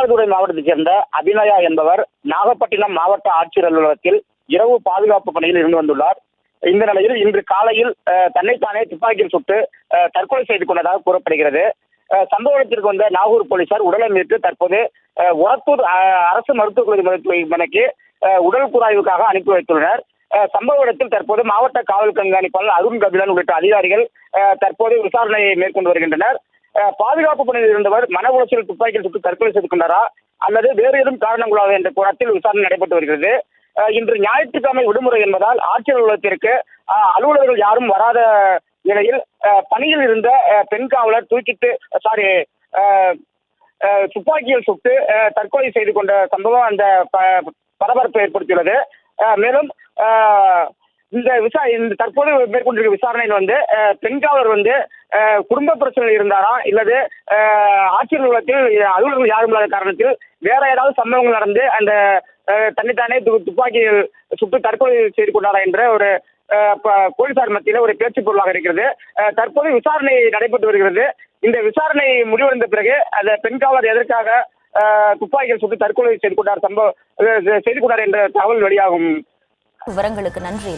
மயிலாடுதுறை மாவட்டத்தைச் சேர்ந்த அபிநயா என்பவர் நாகப்பட்டினம் மாவட்ட ஆட்சியர் அலுவலகத்தில் இரவு பாதுகாப்பு பணியில் இருந்து வந்துள்ளார். இந்த நிலையில் இன்று காலையில் தன்னைத்தானே துப்பாக்கியில் சுட்டு தற்கொலை செய்து கொண்டதாக கூறப்படுகிறது. சம்பவ இடத்திற்கு வந்த நாகூர் போலீசார் உடலை மீட்டு தற்போது ஒரத்தூர் அரசு மருத்துவக் மருத்துவமனைக்கு உடல் கூராய்வுக்காக அனுப்பி வைத்துள்ளனர். சம்பவ இடத்தில் தற்போது மாவட்ட காவல் கண்காணிப்பாளர் அருண் கபிலன் உள்ளிட்ட அதிகாரிகள் தற்போது விசாரணையை மேற்கொண்டு வருகின்றனர். பாதுகாப்பு பணியில் இருந்தவர் மன உளைச்சல் துப்பாக்கியில் சுட்டு தற்கொலை செய்து கொண்டாரா அல்லது வேறு ஏதும் காரணங்களாக என்ற கோணத்தில் விசாரணை நடைபெற்று வருகிறது. இன்று ஞாயிற்றுக்கிழமை விடுமுறை என்பதால் ஆட்சியர் அலுவலகத்திற்கு அலுவலர்கள் யாரும் வராத நிலையில் பணியில் இருந்த பெண் காவலர் துப்பாக்கியில் சுட்டு தற்கொலை செய்து கொண்ட சம்பவம் அந்த பரபரப்பை ஏற்படுத்தியுள்ளது. மேலும் இந்த தற்போது மேற்கொண்டிருக்க விசாரணையில் பெண் காவலர் குடும்ப பிரச்சனை இருந்தாரா இல்லது ஆட்சியர் அலுவலகத்தில் அலுவலர்கள் யாரும் இல்லாத காரணத்தில் வேற ஏதாவது சம்பவங்கள் நடந்து அந்த தன்னைத்தானே துப்பாக்கியில் சுட்டு தற்கொலை செய்து கொண்டாரா என்ற ஒரு போலீசார் மத்தியில் ஒரு பேச்சு பொருளாக இருக்கிறது. தற்போது விசாரணை நடைபெற்று வருகிறது. இந்த விசாரணை முடிவடைந்த பிறகு அந்த பெண் காவலர் எதற்காக துப்பாக்கியில் சுட்டு தற்கொலை செய்து கொண்டார் என்ற தகவல் வெளியாகும். விவரங்களுக்கு நன்றி.